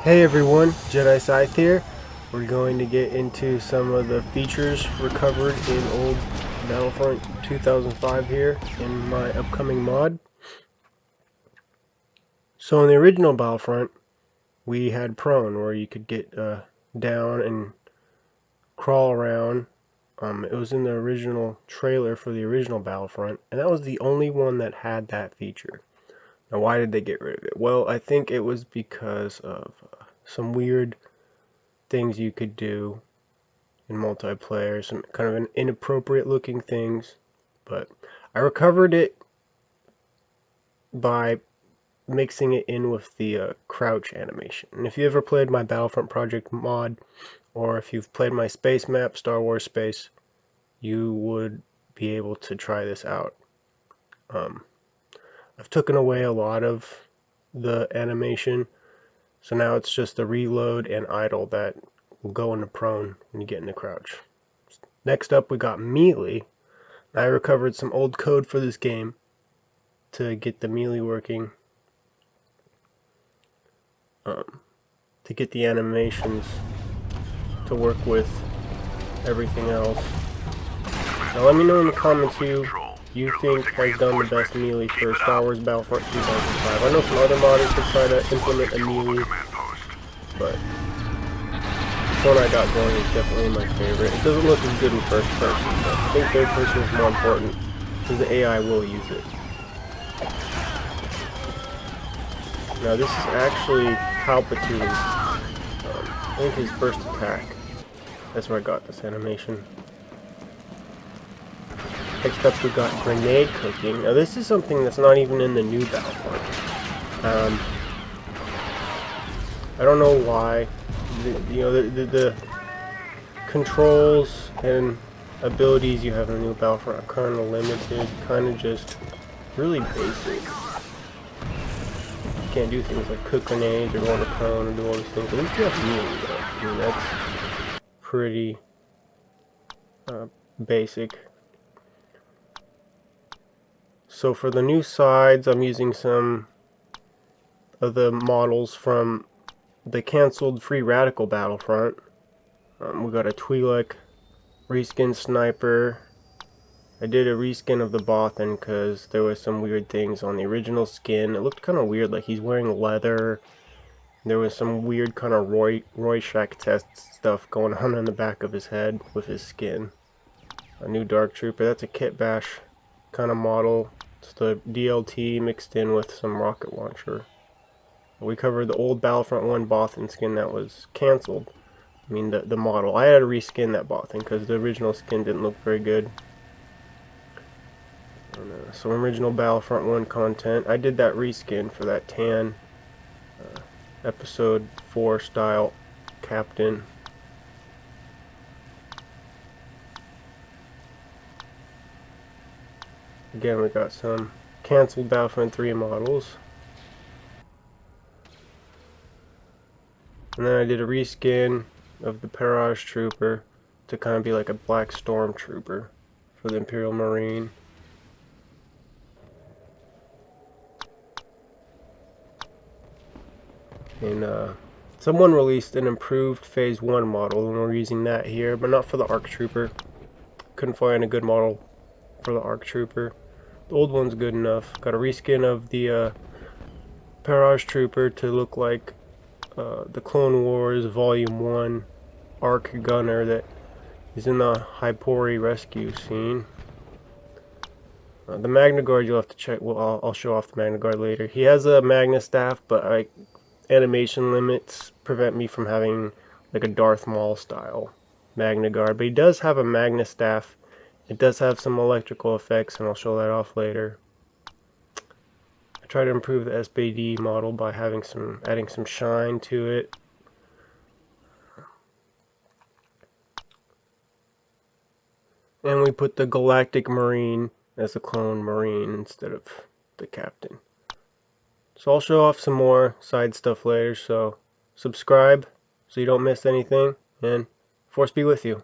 Hey everyone, Jedi Scythe here. We're going to get into some of the features recovered in old Battlefront 2005 here in my upcoming mod. So in the original Battlefront, we had prone where you could get down and crawl around. It was in the original trailer for the original Battlefront, and that was the only one that had that feature. Now why did they get rid of it? Well, I think it was because of some weird things you could do in multiplayer, some kind of inappropriate looking things, but I recovered it by mixing it in with the crouch animation. And if you ever played my Battlefront Project mod, or if you've played my space map, Star Wars Space, you would be able to try this out. I've taken away a lot of the animation, so now it's just the reload and idle that will go into prone when you get into crouch. Next up, we got melee. I recovered some old code for this game to get the melee working, to get the animations to work with everything else. Now let me know in the comments who you think has done the best melee for Star Wars Battlefront 2005. I know some other modders have tried to implement a melee, but this one I got going is definitely my favorite. It doesn't look as good in first person, but I think third person is more important because the AI will use it. Now this is actually Palpatine, I think his first attack. That's where I got this animation. Next up we got grenade cooking. Now this is something that's not even in the new Battlefront. I don't know why. The controls and abilities you have in the new Battlefront are kind of limited, kind of just really basic. Can't do things like cook grenades or go on a prone or do all these things. At least you have melee though. I mean, that's pretty basic. So for the new sides, I'm using some of the models from the cancelled Free Radical Battlefront. We got a Twi'lek reskin sniper. I did a reskin of the Bothan because there was some weird things on the original skin. It looked kind of weird, like he's wearing leather. There was some weird kind of Rorschach test stuff going on in the back of his head with his skin. A new Dark Trooper, that's a kit bash kind of model. It's the DLT mixed in with some rocket launcher. We covered the old Battlefront 1 Bothan skin that was cancelled. I mean the model. I had to reskin that Bothan because the original skin didn't look very good. And, some original Battlefront 1 content. I did that reskin for that tan episode 4 style captain. Again, we got some cancelled Battlefront 3 models. And then I did a reskin of the Parage Trooper to kind of be like a black stormtrooper for the Imperial Marine. And someone released an improved Phase 1 model, and we're using that here, but not for the ARC Trooper. Couldn't find a good model for the ARC Trooper. The old one's good enough. Got a reskin of the Parage Trooper to look like the Clone Wars Volume 1 ARC gunner that is in the Hypori rescue scene. The Magna Guard you'll have to check. Well, I'll show off the Magna Guard later. He has a Magna Staff, but animation limits prevent me from having like a Darth Maul style Magna Guard. But he does have a Magna Staff. It does have some electrical effects, and I'll show that off later. I try to improve the SBD model by adding some shine to it. And we put the Galactic Marine as a clone Marine instead of the Captain. So I'll show off some more side stuff later, so subscribe so you don't miss anything, and Force be with you.